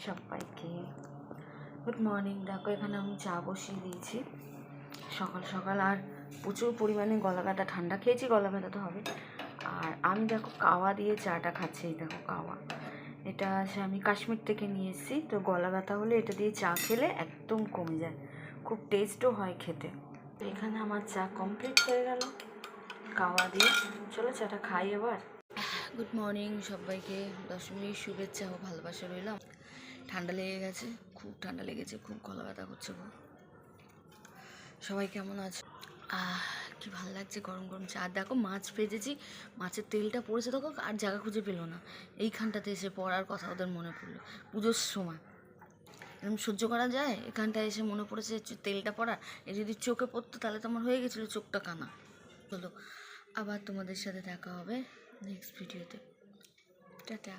সবাইকে good morning. দেখো এখানে আমি চা বসিয়ে দিয়েছি সকাল সকাল, আর প্রচুর পরিমাণে গলা ব্যথা, ঠান্ডা খেয়েছি, গলা ব্যথা তো হবে। আর আমি দেখো কাওয়া দিয়ে চাটা খাচ্ছি। এই দেখো কাওয়া, এটা আমি কাশ্মীর থেকে নিয়ে এসেছি। তো গলা ব্যথা হলে এটা দিয়ে চা খেলে একদম কমে যায়, খুব টেস্টও হয় খেতে। এখানে আমার চা কমপ্লিট হয়ে গেল কাওয়া দিয়ে। চলো চাটা খাই এবার। গুড মর্নিং সবাইকে, দশমীর শুভেচ্ছা ও ভালোবাসা রইলাম। ঠান্ডা লেগে গেছে, খুব ঠান্ডা লেগেছে, খুব গলা ব্যথা করছে খুব। সবাই কেমন আছে? কি ভালো লাগছে গরম গরম চা। দেখো মাছ ভেজেছি, মাছের তেলটা পড়েছে, দেখো আর জায়গা খুঁজে পেলো না। এইখানটাতে এসে পড়ার কথা ওদের মনে পড়লো, পুজোর সময় এরকম সহ্য করা যায়? এখানটায় এসে মনে পড়েছে তেলটা পড়া। এ যদি চোখে পড়তো তাহলে তো আমার হয়ে গেছিলো চোখটা কানা। চলো আবার তোমাদের সাথে দেখা হবে নেক্সট ভিডিওতে। টাটা।